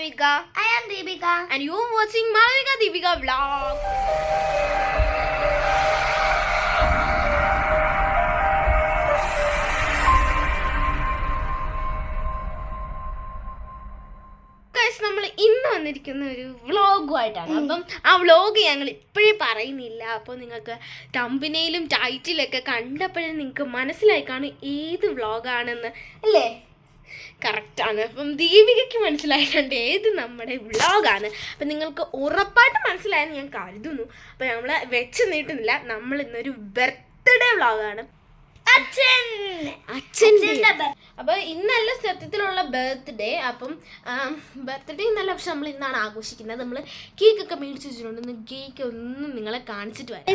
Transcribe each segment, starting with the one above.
Malavika. I am Deepika. And you are watching Malavika Deepika vlog. നമ്മൾ ഇന്ന് വന്നിരിക്കുന്ന ഒരു വ്ളോഗുമായിട്ടാണ്. അപ്പം ആ വ്ളോഗ് ഞങ്ങൾ ഇപ്പോഴേ പറയുന്നില്ല. അപ്പോൾ നിങ്ങൾക്ക് തമ്പനയിലും ടൈറ്റിലൊക്കെ കണ്ടപ്പോഴും നിങ്ങൾക്ക് മനസ്സിലായി കാണും ഏത് വ്ളോഗാണെന്ന് അല്ലേ? കറക്റ്റാണ്. അപ്പം ദീപികയ്ക്ക് മനസ്സിലായിട്ടുണ്ട് ഏത് നമ്മുടെ വ്ളോഗാണ്. അപ്പം നിങ്ങൾക്ക് ഉറപ്പായിട്ട് മനസ്സിലായെന്ന് ഞാൻ കരുതുന്നു. അപ്പം നമ്മൾ വെച്ച് നീട്ടുന്നില്ല, നമ്മൾ ഇന്നൊരു ബർത്ത്ഡേ വ്ളോഗാണ്. അപ്പൊ ഇന്നല്ല സത്യത്തിലുള്ള ബർത്ത്ഡേ. അപ്പം ബർത്ത്ഡേ എന്നല്ല, പക്ഷെ നമ്മൾ ഇന്നാണ് ആഘോഷിക്കുന്നത്. നമ്മൾ കേക്ക് ഒക്കെ മേടിച്ച് വെച്ചിട്ടുണ്ട്. ഇന്ന് കേക്ക് ഒന്നും നിങ്ങളെ കാണിച്ചിട്ട് വരാം.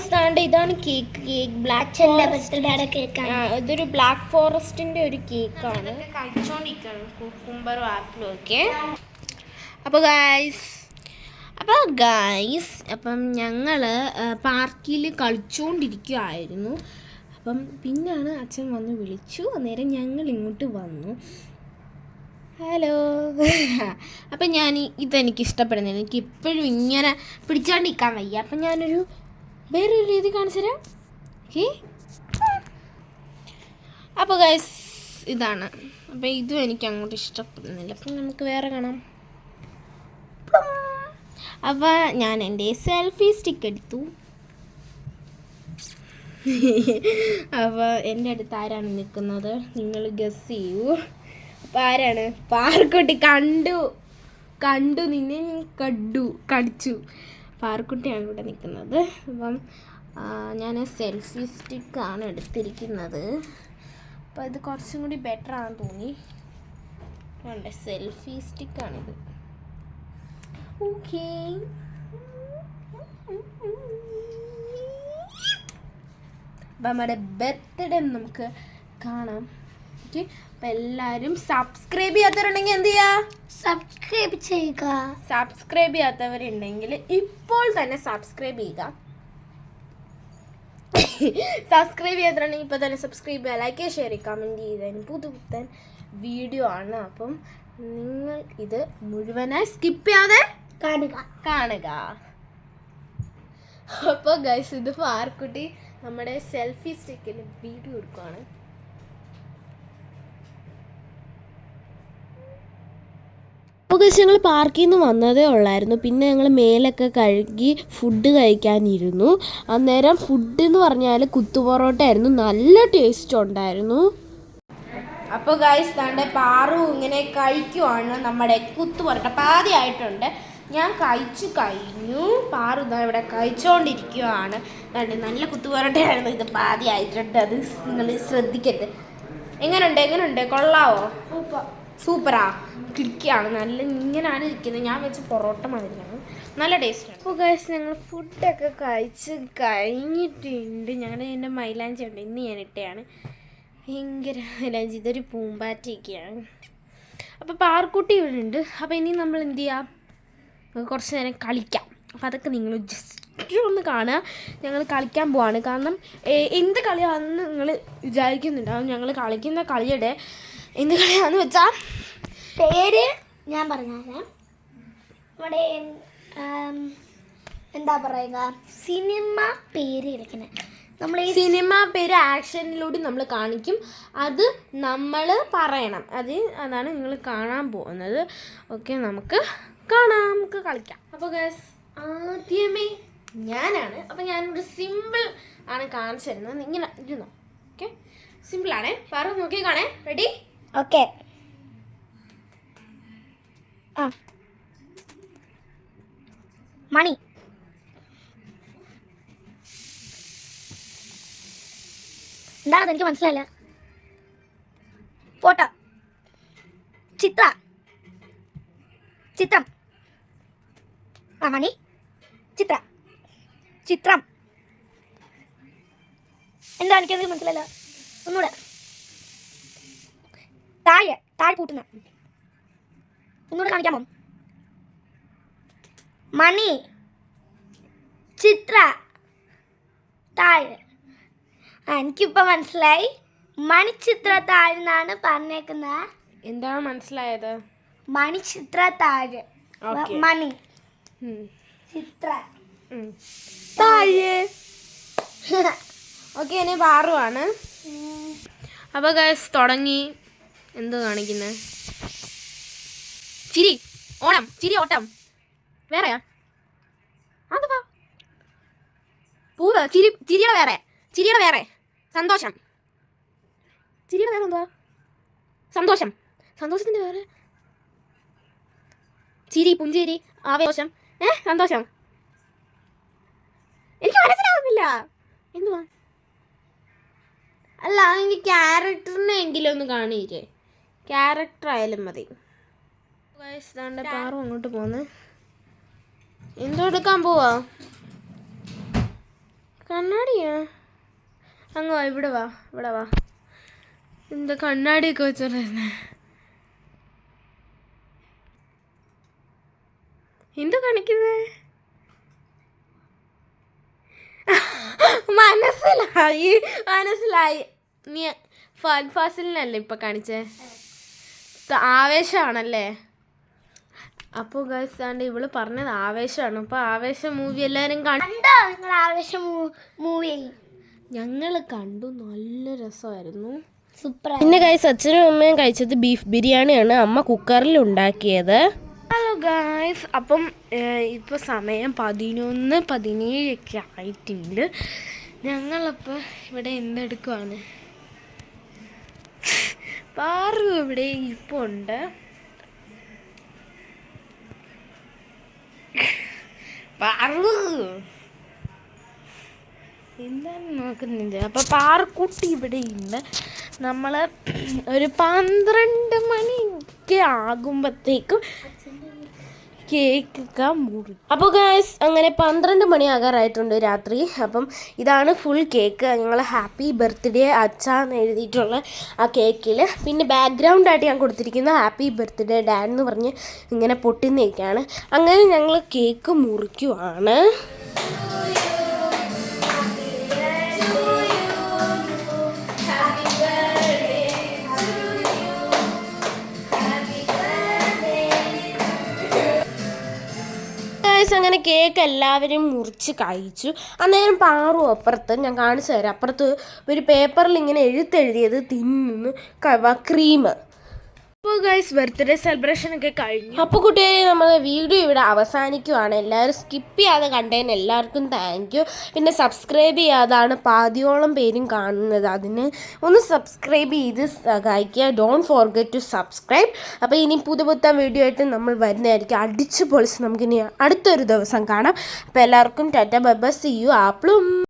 ഇതാണ് കേക്ക്. ഇതൊരു ബ്ലാക്ക് ഫോറസ്റ്റിന്റെ ഒരു കേക്കാണ്. കഴിച്ചോണ്ടിരിക്കുകയാണ് കുക്കുംബറും ആപ്പിളും ഒക്കെ. അപ്പോൾ ഗൈസ് അപ്പം ഞങ്ങൾ പാർക്കിൽ കളിച്ചുകൊണ്ടിരിക്കുകയായിരുന്നു. അപ്പം പിന്നാണ് അച്ഛൻ വന്ന് വിളിച്ചു. അന്നേരം ഞങ്ങൾ ഇങ്ങോട്ട് വന്നു. ഹലോ. അപ്പം ഞാൻ ഇതെനിക്ക് ഇഷ്ടപ്പെടുന്നില്ല. എനിക്ക് ഇപ്പോഴും ഇങ്ങനെ പിടിച്ചോണ്ടിരിക്കാൻ വയ്യ. അപ്പം ഞാനൊരു വേറൊരു രീതി കാണിച്ചു തരാം. ഓക്കെ. അപ്പോൾ ഗൈസ് ഇതാണ്. അപ്പം ഇതും എനിക്ക് അങ്ങോട്ട് ഇഷ്ടപ്പെടുന്നില്ല. അപ്പം നമുക്ക് വേറെ കാണാം. അപ്പോൾ ഞാൻ എൻ്റെ സെൽഫി സ്റ്റിക്ക് എടുത്തു. അപ്പോൾ എൻ്റെ അടുത്ത് ആരാണ് നിൽക്കുന്നത് നിങ്ങൾ ഗസ് ചെയ്യൂ. അപ്പോൾ ആരാണ്? പാർക്കുട്ടി. കണ്ടു നിന്നെ കടിച്ചു. പാർക്കുട്ടിയാണ് ഇവിടെ നിൽക്കുന്നത്. അപ്പം ഞാൻ സെൽഫി സ്റ്റിക്കാണ് എടുത്തിരിക്കുന്നത്. അപ്പോൾ ഇത് കുറച്ചും കൂടി ബെറ്റർ ആണെന്ന് തോന്നി. വേണ്ട, സെൽഫി സ്റ്റിക്കാണിത്. ഓക്കേ. അപ്പം നമ്മുടെ ബർത്ത്ഡേ നമുക്ക് കാണാം. ഓക്കെ. അപ്പം എല്ലാവരും സബ്സ്ക്രൈബ് ചെയ്യാത്തവരുണ്ടെങ്കിൽ എന്ത് ചെയ്യുക? സബ്സ്ക്രൈബ് ചെയ്യാത്തവരുണ്ടെങ്കിൽ ഇപ്പോൾ തന്നെ സബ്സ്ക്രൈബ് ചെയ്യുക. സബ്സ്ക്രൈബ് ചെയ്യാത്തവരുണ്ടെങ്കിൽ ഇപ്പോൾ തന്നെ സബ്സ്ക്രൈബ് ചെയ്യുക, ലൈക്ക് ചെയ്യുക, ഷെയർ ചെയ്യുക, കമൻറ്റ് ചെയ്തതിന് പുതുപുത്തൻ വീഡിയോ ആണ്. അപ്പം നിങ്ങൾ ഇത് മുഴുവനായി സ്കിപ്പ് ചെയ്യാതെ കാണുക. അപ്പോൾ ഗൈസ് ഇത് പാർക്കുട്ടി നമ്മുടെ സെൽഫി സ്റ്റിക്കിൽ വീഡിയോ എടുക്കുകയാണ്. അപ്പോൾ ഞങ്ങൾ പാർക്കിൽ നിന്ന് വന്നതേ ഉള്ളായിരുന്നു. പിന്നെ ഞങ്ങൾ മേലൊക്കെ കഴുകി ഫുഡ് കഴിക്കാനിരുന്നു. അന്നേരം ഫുഡ് എന്ന് പറഞ്ഞാൽ കുത്തുപൊറോട്ട ആയിരുന്നു. നല്ല ടേസ്റ്റ് ഉണ്ടായിരുന്നു. അപ്പോൾ ഗൈസ് താണ്ടെ പാറു ഇങ്ങനെ കഴിക്കുവാണ് നമ്മുടെ കുത്തുപൊറോട്ട. പാതിയായിട്ടുണ്ട്. ഞാൻ കഴിച്ചു കഴിഞ്ഞു. പാറു ഇതാ ഇവിടെ കഴിച്ചുകൊണ്ടിരിക്കുകയാണ്. നല്ല കുത്തുപൊറോട്ടയായിരുന്നു. ഇത് പാതിയായിട്ടുണ്ട്. അത് നിങ്ങൾ ശ്രദ്ധിക്കരുത്. എങ്ങനെയുണ്ട്? കൊള്ളാവോ? സൂപ്പറാ. കിളിക്കുകയാണ്. നല്ല ഇങ്ങനെയാണ് ഇരിക്കുന്നത്. ഞാൻ വെച്ച് പൊറോട്ട മാതിരിയാണ്. നല്ല ടേസ്റ്റാണ്. അപ്പോൾ ഗൈസ് ഞങ്ങൾ ഫുഡൊക്കെ കഴിച്ച് കഴിഞ്ഞിട്ടുണ്ട്. ഞങ്ങളുടെ എൻ്റെ മൈലാഞ്ചി ഉണ്ട്. ഇന്ന് ഞാൻ ഇട്ടയാണ്. ഭയങ്കര മൈലാഞ്ചി. ഇതൊരു പൂമ്പാറ്റയൊക്കെയാണ്. അപ്പോൾ പാർക്കുട്ടി ഇവിടെ ഉണ്ട്. അപ്പോൾ ഇനി നമ്മൾ എന്ത് ചെയ്യാം? കുറച്ച് നേരം കളിക്കാം. അപ്പോൾ അതൊക്കെ നിങ്ങൾ ജസ്റ്റ് ഒന്ന് കാണുക. ഞങ്ങൾ കളിക്കാൻ പോവാണ്. കാരണം എന്ത് കളിയാണെന്ന് നിങ്ങൾ വിചാരിക്കുന്നുണ്ടാവും. ഞങ്ങൾ കളിക്കുന്ന കളിയുടെ എന്ത് കളിയാണെന്ന് വെച്ചാൽ പേര് ഞാൻ പറഞ്ഞുതരാം. നമ്മുടെ എന്താ പറയുക, സിനിമ പേര് എടുക്കുന്നത്. നമ്മൾ ഈ സിനിമ പേര് ആക്ഷനിലൂടെ നമ്മൾ കാണിക്കും. അത് നമ്മൾ പറയണം. അതാണ് നിങ്ങൾ കാണാൻ പോകുന്നത്. ഓക്കെ, നമുക്ക് കാണാം, നമുക്ക് കളിക്കാം. അപ്പോൾ ഗൈസ് ആദ്യമേ ഞാനാണ്. അപ്പോൾ ഞാനൊരു സിമ്പിൾ ആണ് കാണിച്ചു തരുന്നത്. ഇങ്ങനെ ഇരുന്നോ. ഓക്കെ, സിമ്പിളാണേ. പറ നോക്കി കാണേ. റെഡി? ഓക്കെ. മണി. എന്താണെന്ന് എനിക്ക് മനസ്സിലായില്ല. ഫോട്ടോ. ചിത്രം. മണി. ചിത്രം. എന്താ എനിക്കത് മനസ്സിലായില്ല. ഒന്നുകൂടെ. താഴെ പൂട്ടുന്ന. ഒന്നുകൂടെ കാണിക്കാമോ? മണി. ചിത്ര. താഴെ. എനിക്കിപ്പോൾ മനസ്സിലായി. മണിച്ചിത്ര താഴെന്നാണ് പറഞ്ഞേക്കുന്നത്. എന്താണ് മനസ്സിലായത്? മണിച്ചിത്ര താഴെ. ഓക്കെ മണി ചിത്ര താഴെ ഓക്കെ ഇനി പാറുവാണ്. അപ്പോൾ ഗൈസ് തുടങ്ങി. എന്ത് കാണിക്കുന്നത്? ചിരി ഓണം, ചിരി ഓട്ടം. വേറെയാ അതെന്താ? പൂവ് ചിരിയുടെ വേറെ സന്തോഷം. ചിരിയുടെ വേറെ എന്തുവാ? സന്തോഷത്തിൻ്റെ വേറെ ചിരി, പുഞ്ചിരി, ആവേശം, സന്തോഷം. എനിക്ക് മനസ്സിലാവുന്നില്ല എന്തുവാ. അല്ല എനിക്ക് ക്യാരക്ടറിനെ എങ്കിലും ഒന്ന് കാണിയില്ലേ? ക്യാരക്ടർ ആയാലും മതി. പാറും അങ്ങോട്ട് പോന്ന്. എന്തോ എടുക്കാൻ പോവാ? കണ്ണാടിയാ? അങ്ങ് വാ, ഇവിടെ വാ. എന്താ കണ്ണാടിയൊക്കെ വെച്ചോണ്ടിരുന്നേ? എന്താ കാണിക്കുന്നേ? മനസ്സിലായി. നീ ഫഹദ് ഫാസിലിനല്ലേ ഇപ്പൊ കാണിച്ചേ? ആവേശമാണല്ലേ? അപ്പോൾ ഗൈസ് ആണ്ട് ഇവള് പറഞ്ഞത് ആവേശമാണ്. അപ്പോൾ ആവേശം മൂവി എല്ലാവരും കണ്ടോ? നിങ്ങൾ ആവേശം മൂവി ഞങ്ങൾ കണ്ടു. നല്ല രസമായിരുന്നു, സൂപ്പർ. പിന്നെ ഗൈസ് അച്ഛനും അമ്മയും കഴിച്ചത് ബീഫ് ബിരിയാണിയാണ് അമ്മ കുക്കറിൽ ഉണ്ടാക്കിയത്. ഹലോ ഗൈസ്, അപ്പം ഇപ്പോൾ സമയം 11:17 ആയിട്ടുണ്ട്. ഞങ്ങളപ്പോൾ ഇവിടെ എന്തെടുക്കുവാണ്? പാറു ഇവിടെ ഇരിപ്പുണ്ട്. പാറു എന്താണ് നോക്കുന്നില്ല. അപ്പോൾ പാറക്കുട്ടി ഇവിടെ ഉണ്ട്. നമ്മൾ ഒരു 12 മണിക്ക് ആകുമ്പോഴത്തേക്കും കേക്കൊക്കെ മുറിക്കും. അപ്പോൾ ഗൈസ് അങ്ങനെ 12 മണിയാകാറായിട്ടുണ്ട് രാത്രി. അപ്പം ഇതാണ് ഫുൾ കേക്ക്. ഞങ്ങൾ ഹാപ്പി ബർത്ത്ഡേ അച്ഛാന്ന് എഴുതിയിട്ടുള്ള ആ കേക്കിൽ. പിന്നെ ബാക്ക്ഗ്രൗണ്ടായിട്ട് ഞാൻ കൊടുത്തിരിക്കുന്ന ഹാപ്പി ബർത്ത്ഡേ ഡാഡ് എന്ന് പറഞ്ഞ് ഇങ്ങനെ പൊട്ടുന്നേക്കാണ്. അങ്ങനെ ഞങ്ങൾ കേക്ക് മുറിക്കുവാണ്. അങ്ങനെ കേക്ക് എല്ലാവരും മുറിച്ച് കഴിച്ചു. അന്നേരം പാറു അപ്പുറത്ത് ഞാൻ കാണിച്ചു തരാം. അപ്പുറത്ത് ഒരു പേപ്പറിൽ ഇങ്ങനെ എഴുത്തെഴുതിയത് തിന്നുന്നു ക്രീം. അപ്പോൾ ഗൈസ് ബർത്ത്ഡേ സെലിബ്രേഷൻ ഒക്കെ കഴിഞ്ഞു. അപ്പോൾ കുട്ടികളെ നമ്മൾ വീഡിയോ ഇവിടെ അവസാനിക്കുവാണ്. എല്ലാവരും സ്കിപ്പ് ചെയ്യാതെ കണ്ടതിന് എല്ലാവർക്കും താങ്ക് യു. പിന്നെ സബ്സ്ക്രൈബ് ചെയ്യാതാണ് പാതിയോളം പേരും കാണുന്നത്. അതിന് ഒന്ന് സബ്സ്ക്രൈബ് ചെയ്ത് സഹായിക്കുക. Don't forget to subscribe. അപ്പോൾ ഇനി പുതുപുത്തൻ വീഡിയോ ആയിട്ട് നമ്മൾ വരുന്നതായിരിക്കും. അടിച്ച് പൊളിച്ച് നമുക്കിനി അടുത്തൊരു ദിവസം കാണാം. അപ്പോൾ എല്ലാവർക്കും tata bye bye, see you ആപ്ലും.